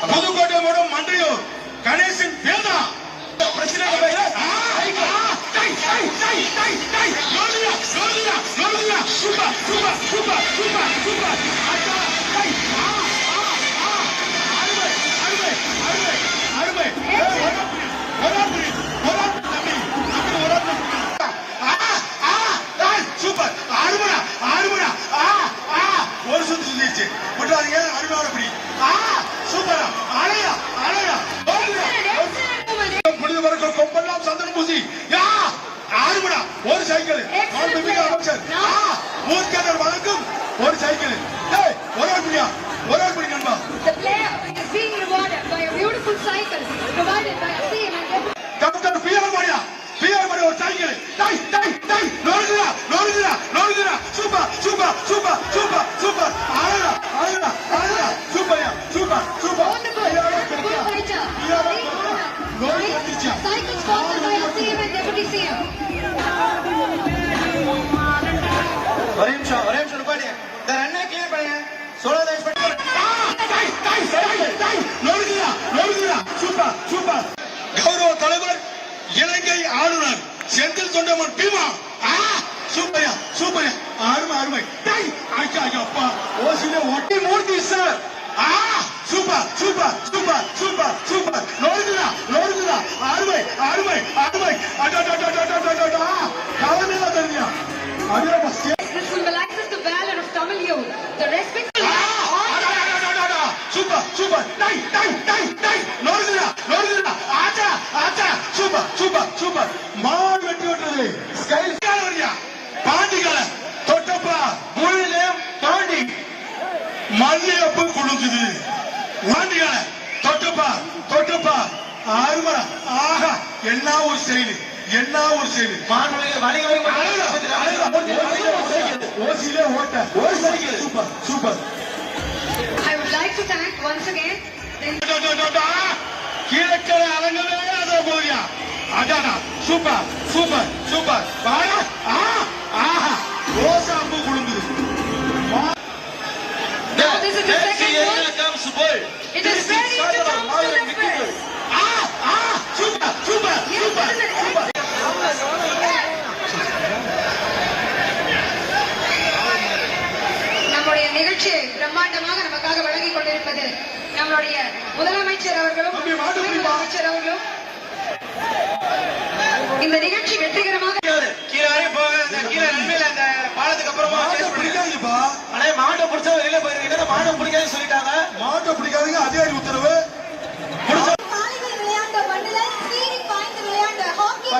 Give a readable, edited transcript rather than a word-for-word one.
புதுக்கோட்டை மூலம் மண்டையூர் கணேசன் வேதா பிரச்சனை super super super super super super அருமடா அருமடா ஒரு சுத்து சுத்திச்சு விட்டுறாதீங்க அருமையான பிடி சூப்பரா அழகா அழகா முடிந்த வரைக்கும் கொம்பெல்லாம் சந்தன பூசி அருமடா ஒரு சைக்கிள் அமைச்சர் ஊர்கனர் வழங்கும் ஒரு சைக்கிள் ஒரு பிடியா ஒரு பிடி நண்பா டாக்டர் பிஆர் மணியா பிஆர் மணி ஒரு சைக்கிள் நோடுகிறா super super super super super அழகா அழகா அழகா சூப்பர்யா சூப்பர் சூப்பர் ஒரே நிமிஷம் பாடி இந்த ரன்னை கிளியர் பண்ணுங்க சோலோ டைஸ் பண்ணி நோடுகிறா சூப்பர் சூப்பர் கௌரவ தலைவர் இலங்கை ஆளுநர் செந்தில் தொண்டமன் பீமா சூப்பர்யா சூப்பர்யா அருமை அருமை அப்பா ஓசிலே ஒட்டி Murthy sir super super super super super நோடுகிறா அருமை அருமை அருமை கவனில தெரியா This symbolizes the valor of Tamil youth, the respect for super super நோடுகிறா சூப்பர் சூப்பர் சூப்பர் மாடு வெட்டி விட்டுறது ஸ்கைல் வரியா பாண்டிகளை தொட்டப்பா முழுலையும் தாண்டி மல்லியப்பு குழுங்குது பாண்டிகளை தொட்டப்பா அருமரா ஆஹா என்ன ஒரு செயலு என்ன ஒரு செயலு ஓசிலே ஓட்ட ஒரு cycle super super I would like to thank once again Kilakarai அலங்கவே அதை போறியா அடாடா சூப்பர் சூப்பர் சூப்பர் ஆஹா ரோசாம்பு குழுங்குது Now this is the second one. It is ready to come to the press. Super super super super நம்முடைய நிகழ்ச்சியை பிரம்மாண்டமாக நமக்காக வழங்கிக் கொண்டிருப்பது நம்மளுடைய முதலமைச்சர் அவர்களும் அமைச்சர் அவர்களும் இந்த நிகழ்ச்சி வெற்றிகரமாக பாலத்துக்கு அப்புறமா பிடிக்காதுப்பா மாட்டை பிடிச்சா வெளியில போயிருக்கீங்க மாட்டை பிடிக்காதுன்னு சொல்லிட்டாங்க மாட்டை பிடிக்காதீங்க அதிகாரி உத்தரவு விளையாண்ட மண்ணில சீறி பாய்ந்து விளையாண்ட ஹாக்கி